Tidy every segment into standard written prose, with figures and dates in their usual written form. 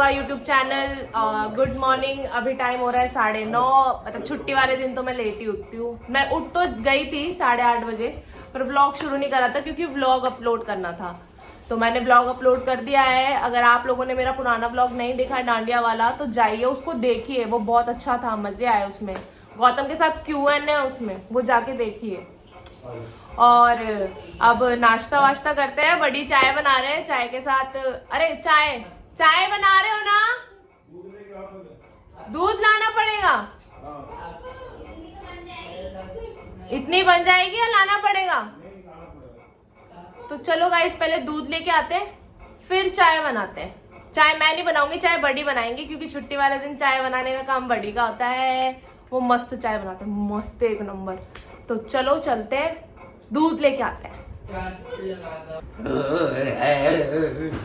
Our YouTube channel. Good morning. अभी time हो रहा है 9:30। मतलब छुट्टी वाले दिन तो मैं लेट ही उठती हूँ। मैं उठ तो गई थी 8:30 बजे, पर व्लॉग शुरू नहीं करा था क्योंकि व्लॉग अपलोड करना था। तो मैंने व्लॉग अपलोड कर दिया है। अगर आप लोगों ने मेरा पुराना व्लॉग नहीं देखा है डांडिया वाला, तो जाइए उसको देखिए, वो बहुत अच्छा था, मजे आए उसमें। गौतम के साथ Q&A है उसमें, वो जाके देखिए। और अब नाश्ता वाश्ता करते हैं। बड़ी चाय बना रहे हैं, चाय के साथ अरे चाय बना रहे हो ना? दूध लाना पड़ेगा। इतनी बन जाएगी या लाना पड़ेगा? तो चलो गाइस, पहले दूध लेके आते हैं, फिर चाय बनाते हैं। चाय मैं नहीं बनाऊंगी, चाय बड़ी बनाएंगी, क्योंकि छुट्टी वाले दिन चाय बनाने का काम बड़ी का होता है। वो मस्त चाय बनाते हैं, मस्त एक नंबर। तो चलो चलते हैं, दूध लेके आते हैं।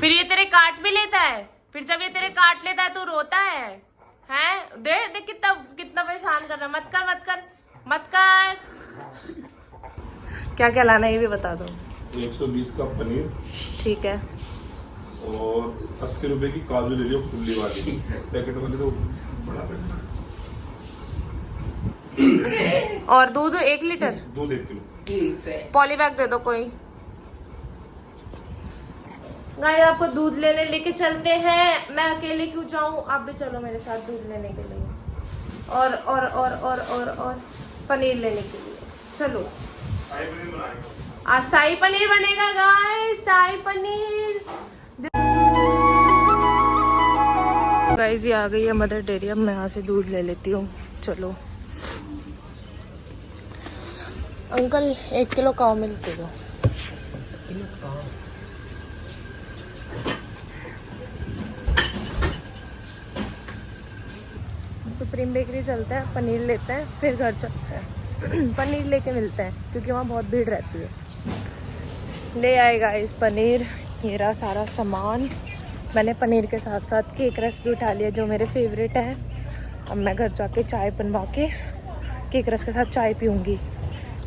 फिर ये तेरे काट भी लेता है। फिर जब ये तेरे काट लेता है तो रोता है। हैं? दे कितना कितना परेशान कर रहा है। मत कर। क्या क्या लाना है ये भी बता दो। 120 का पनीर, ठीक है। और 80 रुपए की काजू ले लियो, खुली वाली पैकेट वाली, तो बड़ा पैकेट। और दूध 1 लीटर। दूध 1 किलो। पॉली बैग दे दो कोई। गाइस आपको दूध लेके चलते हैं। मैं अकेले क्यों जाऊं, आप भी चलो मेरे साथ दूध लेने के लिए। और पनीर लेने के लिए चलो। आज शाही पनीर बनेगा गाइस, शाही पनीर। गाइस ये आ गई है मदर डेयरी। अब मैं यहाँ से दूध ले लेती हूँ। चलो अंकल 1 किलो काव मिल्क दे दो। सुप्रीम बेकरी चलते हैं, पनीर लेते हैं, फिर घर चलते हैं। पनीर लेके मिलते हैं क्योंकि वहाँ बहुत भीड़ रहती है। ले आएगा इस पनीर। ये रहा सारा सामान। मैंने पनीर के साथ साथ केक रस भी उठा लिया, जो मेरे फेवरेट है। अब मैं घर जाके चाय बनवा के केक रस के साथ चाय पीऊँगी।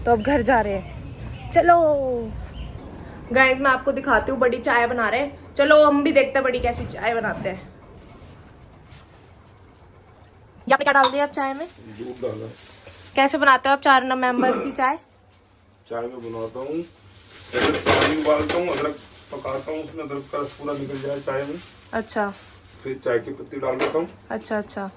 तो अब घर जा रहे हैं, चलो। गाइस मैं आपको दिखाती हूँ, बड़ी चाय बना रहे हैं। चलो हम भी देखते हैं बड़ी कैसी चाय बनाते हैं। यहाँ पे क्या डाल दिया आप चाय में? दूध डाला। कैसे बनाते हो आप 4 मेंबर की चाय? चाय में बनाता हूँ, पानी उबालता हूँ, अदरक पकाता हूँ, उसमें अदरक का रस पूरा निकल जाए चाय में। अच्छा। फिर चाय की पत्ती डाल देता हूँ। अच्छा।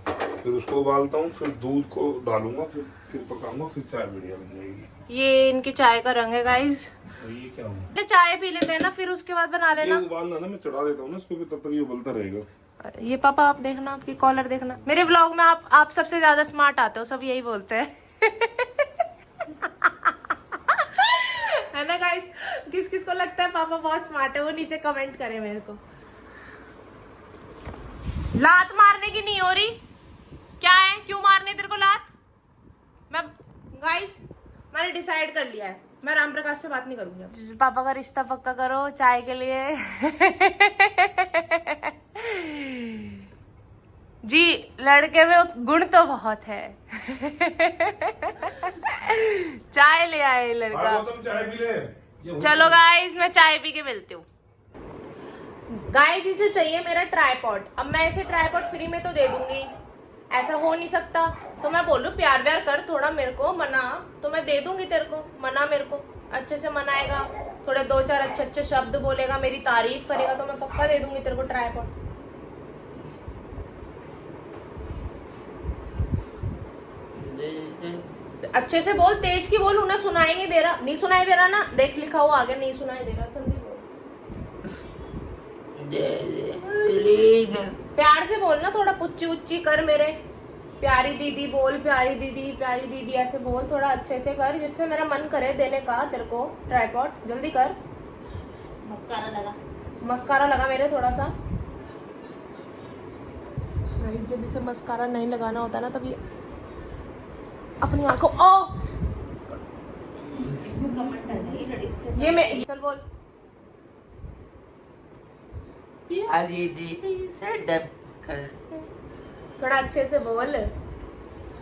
फिर उसको उबालता हूँ, फिर दूध को डालूंगा, फिर पकाऊंगा, फिर चाय बढ़िया बन जाएगी। ये इनकी चाय का रंग है गाइस। ये क्या हुआ? चाय पी लेते हैं ना, फिर उसके बाद बना लेना। ये उबालना ना, मैं चढ़ा देता हूँ ना इसको, तब तक ये उबलता रहेगा। ये पापा आप देखना, आपकी कॉलर देखना। मेरे ब्लॉग में आप सबसे ज्यादा स्मार्ट आते हो, सब यही बोलते हैं। है ना गाइस? किस को लगता है पापा बहुत स्मार्ट है, वो नीचे कमेंट करे मेरे को। लात मारने की नहीं हो रही क्या है? क्यों मारने तेरे को लात? मैंने डिसाइड कर लिया है, मैं राम प्रकाश से बात नहीं करूंगी। पापा का रिश्ता पक्का करो चाय के लिए। जी लड़के में गुण तो बहुत है। चाय ले आए लड़का। तुम चाय पी ले। चलो गाइस मैं चाय पी के मिलती हूँ। गाइस इसे चाहिए मेरा ट्राइपॉड। अब मैं इसे ट्राइपॉड फ्री में तो दे दूंगी, ऐसा हो नहीं सकता। तो मैं बोलूँ प्यार व्यार कर थोड़ा, मेरे को मना, तो मैं दे दूंगी तेरे को। मना मेरे को अच्छे से मनाएगा, थोड़े 2-4 अच्छे शब्द बोलेगा, मेरी तारीफ करेगा, तो मैं पक्का दे दूंगी तेरे को ट्राइपॉड। अच्छे से बोल, तेज की बोल, उन्हें सुनाई नहीं दे रहा। नहीं सुनाई दे रहा ना, देख लिखा हुआ आगे, नहीं सुनाई दे रहा, जल्दी बोल। प्यार से बोल ना, थोड़ा पुच्ची उच्ची कर मेरे। प्यारी दीदी बोल, प्यारी दीदी ऐसे बोल, थोड़ा अच्छे से कर, जिससे मेरा मन करे देने का तेरे को ट्राइपॉड। जल्दी कर। मस्कारा लगा मेरे थोड़ा सा। गाइस जब इसे मस्कारा नहीं लगाना होता ना, तब ये अपनी आंखों इसमें कमेंट है ये मैं चल बोल। प्यारी दीदी से डब कर, थोड़ा अच्छे से बोल।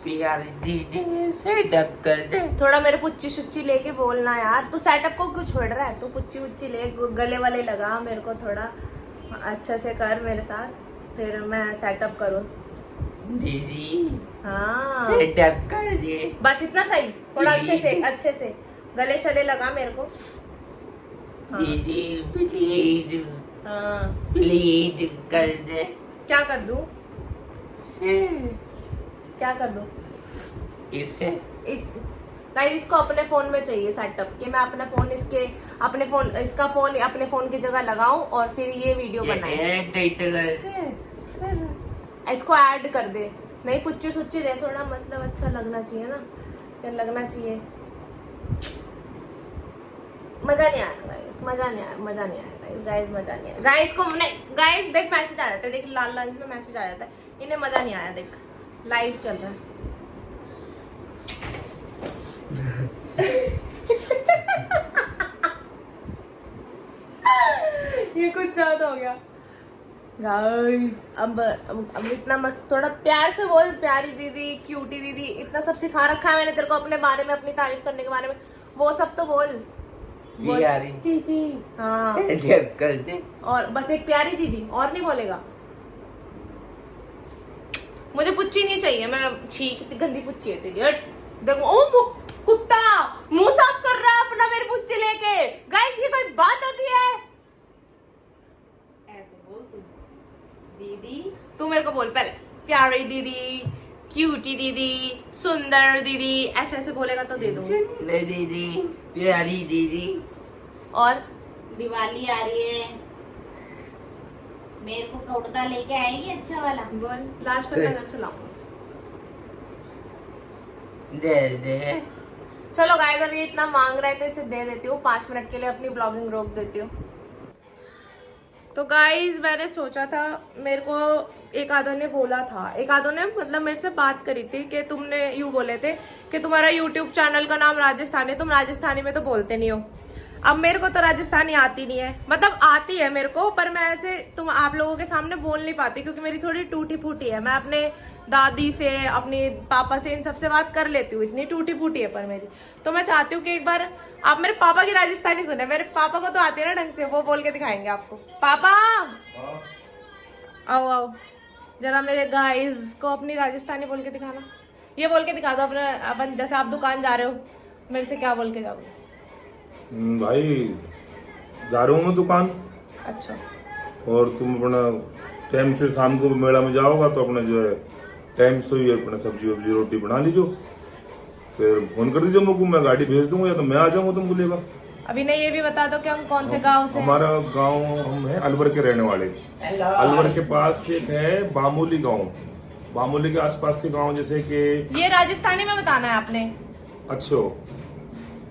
प्यारी दीदी से डब कर दे। थोड़ा मेरे पुच्ची सुच्ची लेके बोलना यार। तू सेटअप को क्यों छोड़ रहा है? तू पुच्ची उच्ची ले, गले वाले लगा मेरे को, थोड़ा अच्छे से कर मेरे साथ। फिर मैं सेटअप करूँ। दीदी हाँ सेटअप कर दे। बस इतना सही, थोड़ा अच्छे से गले शले लगा मेरे को। हाँ। दीदी प्लीज हाँ प्लीज कर दे। क्या कर दूँ? क्या कर दूँ? इससे गाइस इसको अपने फोन में चाहिए सेटअप कि मैं अपना फोन इसका फोन अपने फोन की जगह लगाऊं और फिर ये वीडियो बनाए। एडिट कर दे। इसको ऐड कर दे। नहीं पुच्ची सुच्ची दे, थोड़ा मतलब अच्छा लगना चाहिए ना, क्या लगना चाहिए। मजा नहीं आया गाइस, मजा नहीं आया गाइस, मजा नहीं आया गाइस को। नहीं गाइस देख मैसेज आ जाता है, देख लाल लाल में मैसेज आ जाता है, इन्हें मजा नहीं आया। देख लाइव चल रहा है। ये कुछ ज्यादा हो गया गाइस। अब इतना मस्त, थोड़ा प्यार से बोल, प्यारी दीदी, क्यूटी दीदी, इतना सब सिखा रखा है मैंने तेरे को अपने बारे में, अपनी तारीफ करने के बारे में, वो सब तो बोल। प्यारी दीदी हाँ सेटअप कर दे। और बस एक प्यारी दीदी, और नहीं बोलेगा। मुझे पुच्ची नहीं चाहिए, मैं छी कितनी गंदी पुच्ची है तेरी। हट। देखो ओ कुत्ता मुंह साफ कर रहा है अपना मेरी पुच्ची लेके। गाइस ये कोई बात होती है? ऐसे बोल तू दीदी। तू मेरे को बोल पहले, प्यारी दीदी, क्यूटी दीदी, सुंदर दीदी, ऐसे ऐसे बोलेगा तो दे दूंगी। सुंदर दीदी, प्यारी दीदी। और दिवाली आ रही है, मेरे को कौड़दा लेके आएगी अच्छा वाला। बोल लाजपत नगर से लाऊं। दे दे। चलो गाइस अभी इतना मांग रहे थे, इसे दे देती हूँ। 5 मिनट के लिए अपनी ब्लॉगिंग रोक देती हूँ। तो गाइस मैंने सोचा था, मेरे को एक आधो ने बोला था, एक आधो ने मतलब मेरे से बात करी थी कि तुमने यूँ बोले थे कि तुम्हारा यूट्यूब चैनल का नाम राजस्थानी, तुम राजस्थानी में तो बोलते नहीं हो। अब मेरे को तो राजस्थानी आती नहीं है, मतलब आती है मेरे को, पर मैं ऐसे आप लोगों के सामने बोल नहीं पाती क्योंकि मेरी थोड़ी टूटी फूटी है। मैं अपने दादी से, अपने पापा से, इन सबसे बात कर लेती हूँ, इतनी टूटी फूटी है पर मेरी। तो मैं चाहती हूँ कि एक बार आप मेरे पापा की राजस्थानी सुने। मेरे पापा को तो आती है ना ढंग से, वो बोल के दिखाएंगे आपको। पापा आओ आओ जरा मेरे गाइस को अपनी राजस्थानी बोल के दिखाना। ये बोल के दिखा दो अपने, अपन जैसे आप दुकान जा रहे हो, मेरे से क्या बोल के जाओगे? भाई जा रहा हूँ मैं दुकान। अच्छा। और तुम अपना टाइम से शाम को मेला में जाओगा तो अपना जो है टाइम से ही अपना सब्जी वब्जी रोटी बना लीजिए, फिर फोन कर दीजिए मुझको, मैं गाड़ी भेज दूंगा या तो मैं आ जाऊंगा तुमको लेगा। अभी नहीं ये भी बता दो कि हम कौन से गांव से हैं? हमारा गांव, हम है अलवर के रहने वाले। अलवर के पास एक है बामोली गांव, बामोली के आसपास के गांव जैसे कि। ये राजस्थानी में बताना है आपने। अच्छा,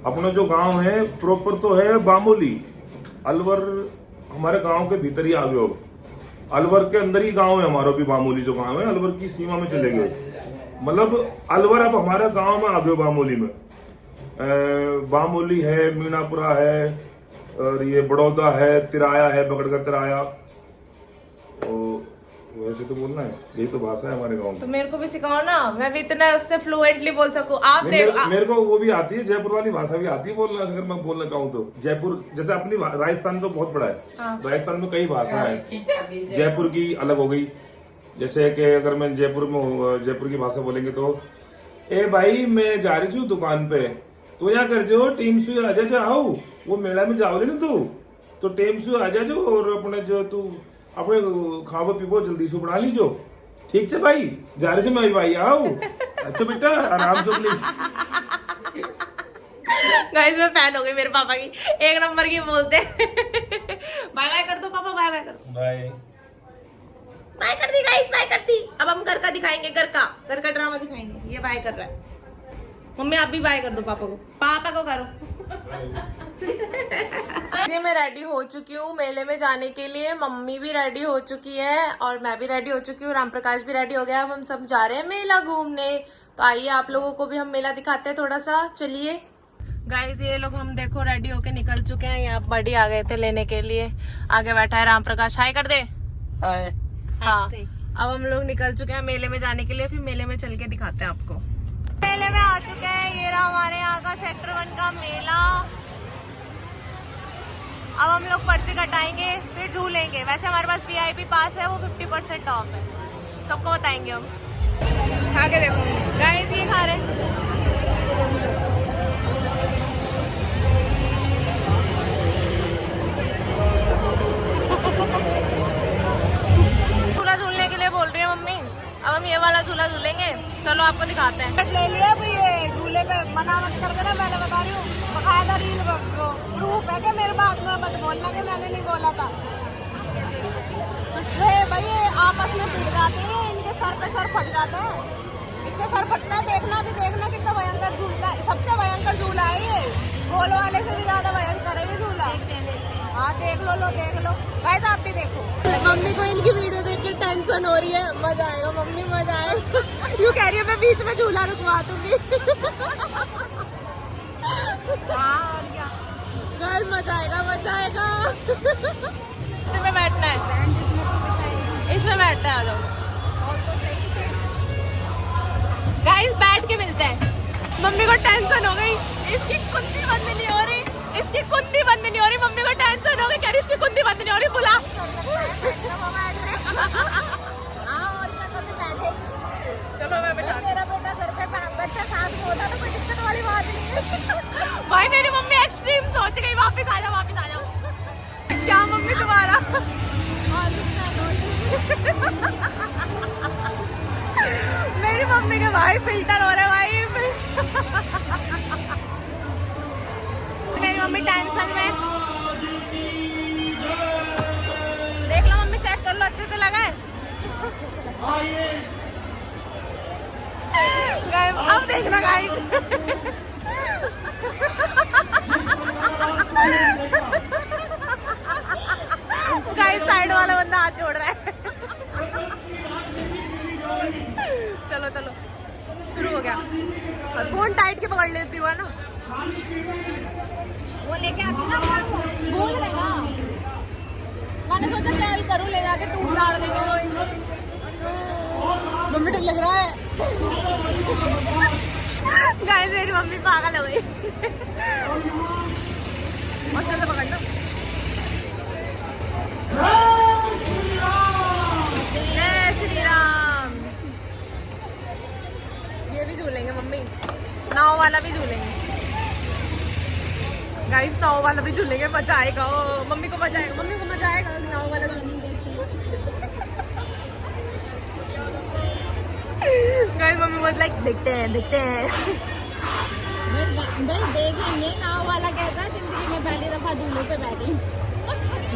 अपना जो गांव है प्रॉपर तो है बामोली, अलवर हमारे गांव के भीतर ही आ गए। अब अलवर के अंदर ही गांव है हमारा भी, बामोली जो गांव है अलवर की सीमा में चले गए, मतलब अलवर अब हमारे गांव में आ गए। बामोली में बामोली है, मीनापुरा है, और ये बड़ौदा है, तिराया है, बगड़ का तिराया। और वैसे तो बोलना है, यही तो भाषा है हमारे गांव तो में। मेरे को भी सिखाओ ना, मैं भी इतना उससे फ्लुएंटली बोल सकूं। आप देखो मेरे को वो भी आती है, जयपुर वाली भाषा भी आती है बोलना, अगर मैं बोलना चाहूँ तो। जयपुर जैसे अपनी राजस्थान तो बहुत बड़ा है। हाँ। राजस्थान में कई भाषा है, जयपुर की अलग हो गई। जैसे कि अगर मैं जयपुर में, जयपुर की भाषा बोलेंगे तो, ए भाई मैं जा रही हूँ दुकान पे, तो यहाँ कर जो टीम से आ जा आओ, वो मेला में जाओगे ना तू, तो टीम से आ जा जो, और अपने जो तू अपने खाओ पीबो जल्दी से बना लीजो, ठीक है भाई, जा रहे थे मैं भाई आओ। अच्छा बेटा आराम से अपनी। गाइस मैं फैन हो गई मेरे पापा की, एक नंबर की बोलते। बाय बाय कर दो पापा, बाय बाय कर दो। बाय बाय कर दी गाइस, बाय कर दी। अब हम घर का दिखाएंगे, घर का ड्रामा दिखाएंगे। ये बाय कर रहा है। मम्मी आप भी बाय कर दो पापा को, पापा को करो। मैं रेडी हो चुकी हूँ मेले में जाने के लिए, मम्मी भी रेडी हो चुकी है और मैं भी रेडी हो चुकी हूँ, राम प्रकाश भी रेडी हो गया। अब हम सब जा रहे हैं मेला घूमने। तो आइए आप लोगों को भी हम मेला दिखाते हैं थोड़ा सा, चलिए। गाइस ये लोग हम देखो रेडी होके निकल चुके हैं, यहाँ बड़ी आ गए थे लेने के लिए। आगे बैठा है राम प्रकाश, हाय कर दे। हाँ अब हम लोग निकल चुके हैं मेले में जाने के लिए, फिर मेले में चल के दिखाते हैं आपको। मेले में आ चुके हैं, ये रहा हमारे यहाँ का सेक्टर 1 का मेला। अब हम लोग पर्चे कटाएंगे फिर झूलेंगे। वैसे हमारे पास VIP पास है, वो 50% ऑफ है। सबको बताएंगे हम। खा के देखो गाइस, ये खा रहे हैं। झूला झूलने के लिए बोल रही है मम्मी। अब हम ये वाला झूला झूलेंगे। चलो आपको दिखाते हैं। ले लिया भाई, ये झूले पे मना मत कर देना, मैंने बता रही हूँ। बकायदा रील प्रूफ है कि मेरे बात में मत बोलना कि मैंने नहीं बोला था। भाई ये आपस में भिड़ जाते हैं, इनके सर पे सर फट जाते हैं। इससे सर फटता है, देखना भी, देखना कितना भयंकर झूलता है। सबसे भयंकर झूला है ये, गोल वाले से भी ज्यादा भयंकर है ये झूला। हाँ देख लो, देख लो गाइस, आप भी देखो। मम्मी को इनकी वीडियो देख के टेंशन हो रही है। मजा आएगा मम्मी, मजा आएगा। यूँ कह रही है मैं बीच में झूला रुकवा दूंगी। गाइस मजा आएगा, मजा आएगा। इसमें बैठना है, इसमें बैठना है। आ जाओ गाइस, बैठ के मिलते हैं। मम्मी को टेंशन हो गई, इसकी कुंडी बंद नहीं हो रही, इसकी कुंडी बंद नहीं हो रही। मम्मी को टेंशन हो गई, कह रही इसकी कुंडी बंद नहीं हो रही। बुला चलो मैं बैठा। मेरा बेटा घर पे बच्चा साथ में होता तो कोई दिक्कत वाली बात नहीं है। भाई मेरी मम्मी एक्सट्रीम सोच गई। वापस आ जाओ, वापस आ जाओ। क्या मम्मी तुम्हारा? मेरी मम्मी के भाई फिल्टर हो रहे भाई। मेरी मम्मी टेंशन में। देख लो मम्मी, चेक कर लो अच्छे से लगा है। अब देखना गाइस। गाइस साइड वाला बंदा हाथ जोड़ रहा है। चलो चलो शुरू हो गया। फोन टाइट के पकड़ लेती हुआ ना, वो लेके आती ना, भूल गई ना। मैंने सोचा कैल करूँ, ले जाके टूट डाल देंगे कोई। 2 मिनट लग रहा है। गाइस मेरी मम्मी पागल हो गई। अच्छे से पकड़ना। जय श्री राम। ये भी झूलेंगे मम्मी, नाव वाला भी झूलेंगे। गाइस नाव वाला भी झूलेंगे, मजा आएगा। मम्मी को मजा आएगा, मम्मी को मजा आएगा नाव वाला झूलने देखती। गाइस मम्मी बहुत लाइक देखते हैं भाई देखेंगे नाव वाला कैसा। जिंदगी में पहली दफा झूले पे बैठी।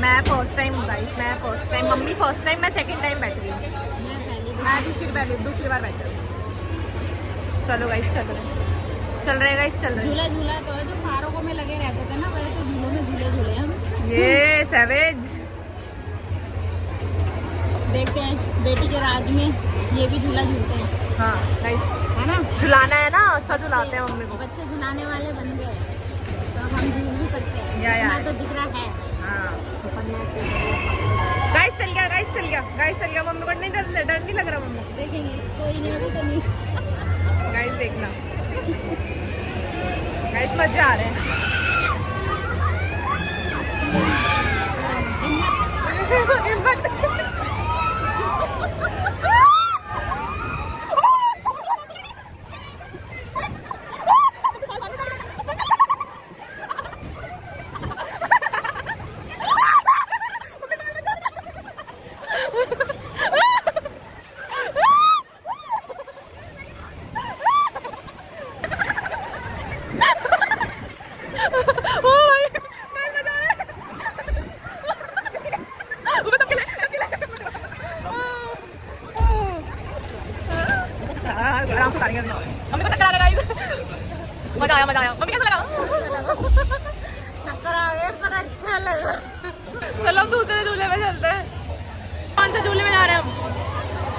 मैं फर्स्ट टाइम गाइस, मैं first time. Mummy first time, मैं सेकंड टाइम बैठ रही हूँ। मैं दूसरी बार बैठ रही हूँ। चलो गाइस चल रहे गाइस, चल रहे। झूला तो है जो पार्कों में लगे रहते थे ना, वैसे झूलों में झूले हम। ये सैवेज। देखते हैं बेटी के राज में ये भी झूला झूलते हैं। हाँ गाइस, है ना, झुलाना है ना, अच्छा झुलाते हैं मम्मी को। बच्चे झुलाने वाले बन गए तो हम झूल भी सकते हैं। या। इतना तो जिगरा है। गाइस चल गया। मम्मी को नहीं डर नहीं लग रहा मम्मी को। देखेंगे, कोई नहीं, अभी तो नहीं। गाइस देखना, गाइस मजा आ रहे हैं। आराम से उतारेंगे मम्मी को। चक्कर आ गया गाइस, मजा आया मम्मी कैसा लगा? चक्कर आ गए पर अच्छा लगा। चलो हम दूसरे झूले में चलते हैं। कौन से झूले में जा रहे हैं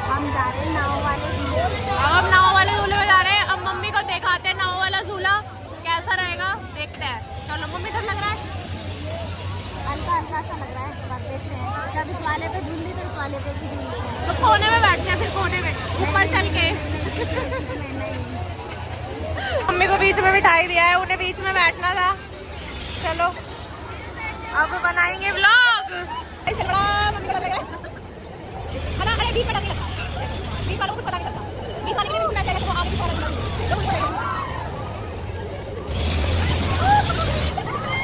हम जा रहे हैं नाव वाले झूले। अब हम नाव वाले झूले में जा रहे हैं। अब मम्मी को दिखाते हैं नाव वाला झूला कैसा रहेगा, देखते हैं। चलो मम्मी डर लग रहा है? हल्का हल्का सा लग रहा है, पर देख रहे हैं। जब इस वाले पे झूल ली तो इस वाले पे भी झूल ली। तो कोने में बैठते हैं, फिर कोने में ऊपर चल के। नहीं। मम्मी को बीच में बिठाई दिया है, उन्हें बीच में बैठना था। चलो अब बनाएंगे व्लॉग। ऐसे बड़ा मम्मी को लग रहा है खाना। अरे बीफ पता नहीं लगता, बीफ वालों को कुछ पता नहीं लगता। बीफ वाले के लिए भी मैं क्या कहता हूँ, आगे बीफ वाला बना दो,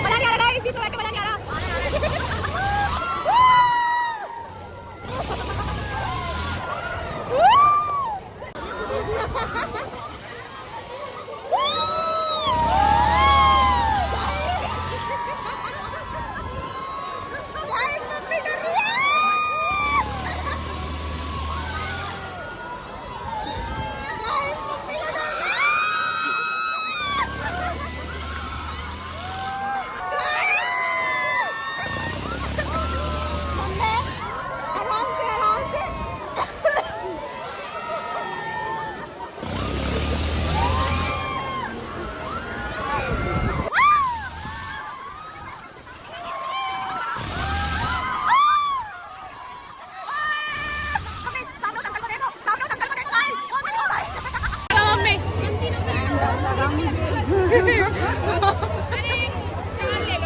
मजा नहीं आ रहा है बीफ वाला के, मजा नहीं आ रहा।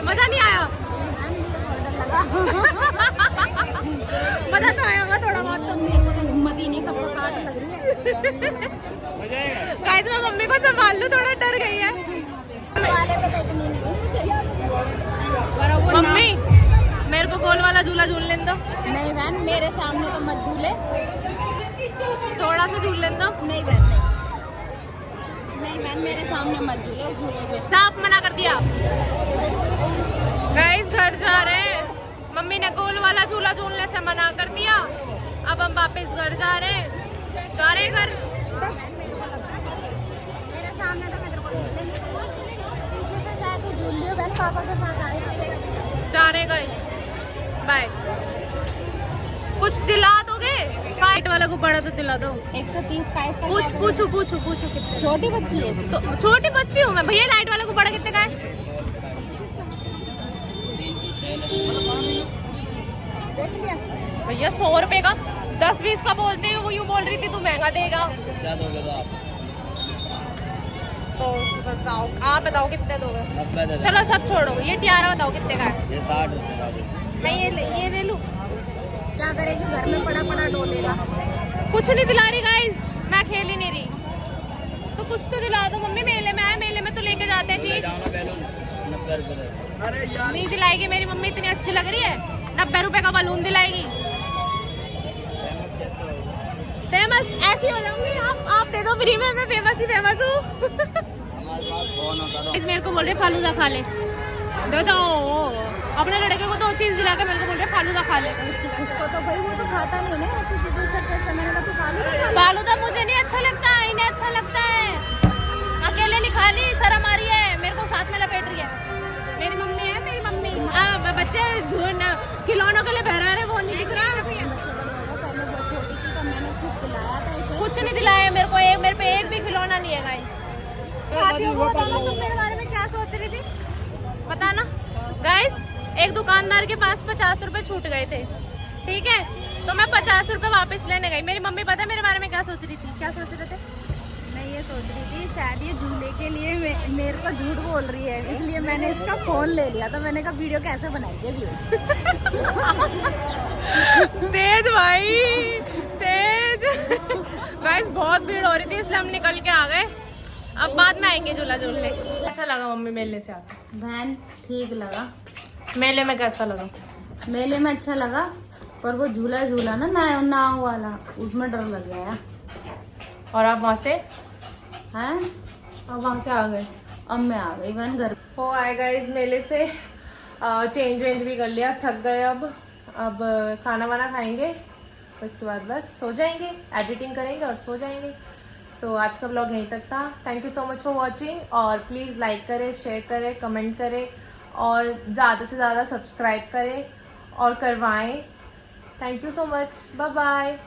मजा नहीं आया। मजा तो आया होगा थोड़ा बहुत। तो मेरे को तो हिम्मत ही नहीं, कब को काट लग रही है। गाइस मैं मम्मी को संभाल लूं, थोड़ा डर गई है वाले पे तो इतनी नहीं। मम्मी। मेरे को गोल वाला झूला झूल लेने दो। नहीं बहन, मेरे सामने तो मत झूले। थोड़ा सा झूल लेने दो। नहीं बहन, नहीं बहन, मेरे सामने मत झूले उस झूले पे। साफ मना कर दिया। गाइस घर जा रहे हैं, मम्मी ने गोल वाला झूला झूलने से मना कर दिया। अब हम वापस घर जा रहे हैं। घर मेरे सामने तो मैं तेरे को झूलने नहीं दूंगा। पीछे से शायद तू झूल लियो बहन, पापा के साथ आ रही। जा रहे गाइस, बाय। कुछ दिला दोगे? फाइट वाला को पड़ा तो दिला दो। 130 का इसका। पूछो कितने। छोटी बच्ची है तो छोटी बच्ची हूँ मैं भैया। लाइट वाला को पड़ा कितने का है? देख लिया भैया 100 रुपए का। 10-20 का बोलते हो, वो यूँ बोल रही थी तू महंगा देगा। क्या दोगे तो आप? तो बताओ, आप बताओ कितने दोगे? 90 दे दो। चलो सब छोड़ो, ये टियारा बताओ कितने का है? ये 60 रुपए का। नहीं ये ले लूं। क्या करेगी, घर में पड़ा पड़ा डोलेगा। कुछ नहीं दिला रही गाइस, मैं खेल ही नहीं रही। तो कुछ तो दिला दो मम्मी। मेले में आए, मेले में तो लेके जाते हैं चीज। 90 रुपए दे। नहीं दिलाएगी मेरी मम्मी, इतनी अच्छी लग रही है। 90 रुपए का बलून दिलाएगी। फेमस कैसे होगा? फेमस ऐसी हो जाऊंगी। आप दे दो फ्री में, मैं फेमस ही फेमस हूँ। हमारे पास फोन होता है। मेरे को बोल रहे फालूदा खा ले। दे दो। अपने लड़के को 2 चीज दिला के मेरे को बोल रहे फालूदा खा ले। उसको तो भाई वो तो खाता नहीं है ना, ऐसी चीजें सब कैसे। मैंने कहा तू फालूदा खा ले। फालूदा मुझे नहीं अच्छा लगता, इन्हें अच्छा लगता है। अकेले नहीं खा रही, शर्म आ रही है। मेरे को साथ में लपेट रही है। मेरी मम्मी है, मेरी मम्मी। बच्चे खिलौनों के लिए बहरा रहे, वो नहीं दिख रहा। बच्चे बड़े हो गए, पहले बहुत छोटी थी तो मैंने खुद खिलाया था उसे। कुछ नहीं दिलाया मेरे को। मेरे पे एक भी खिलौना नहीं है गाइस। साथियों को बताना तुम मेरे बारे में क्या सोच रही थी, बताना गाइस। एक दुकानदार के पास 50 रुपए छूट गए थे, ठीक है? तो मैं 50 रुपए वापस लेने गई। मेरी मम्मी पता है मेरे बारे में क्या सोच रही थी? क्या सोच रहे थे? मैं ये सोच रही थी शायद ये झूले के लिए मेरे को झूठ बोल रही है, इसलिए मैंने इसका फोन ले लिया। तो मैंने कहा वीडियो कैसे बनाएगी अभी। तेज भाई, तेज। गाइस बहुत भीड़ हो रही थी, इसलिए हम निकल के आ गए। अब बाद में आएंगे झूला झूलने। कैसा लगा मम्मी मेले से आके? बहन ठीक लगा। मेले में कैसा लगा? मेले में अच्छा लगा, पर वो झूला ना नाव वाला, उसमें डर लग गया। और आप वहाँ से? हैं? अब वहाँ से आ गए। अब मैं आ गई बहन घर। हो आएगा इस मेले से। चेंज वेंज भी कर लिया, थक गए। अब खाना वाना खाएंगे, उसके बाद बस सो जाएंगे, एडिटिंग करेंगे और सो जाएंगे। तो आज का ब्लॉग यहीं तक था। Thank you so much for watching. और प्लीज़ लाइक करें, शेयर करें, कमेंट करें और ज़्यादा से ज़्यादा सब्सक्राइब करें और करवाएं। Thank you so much. Bye bye.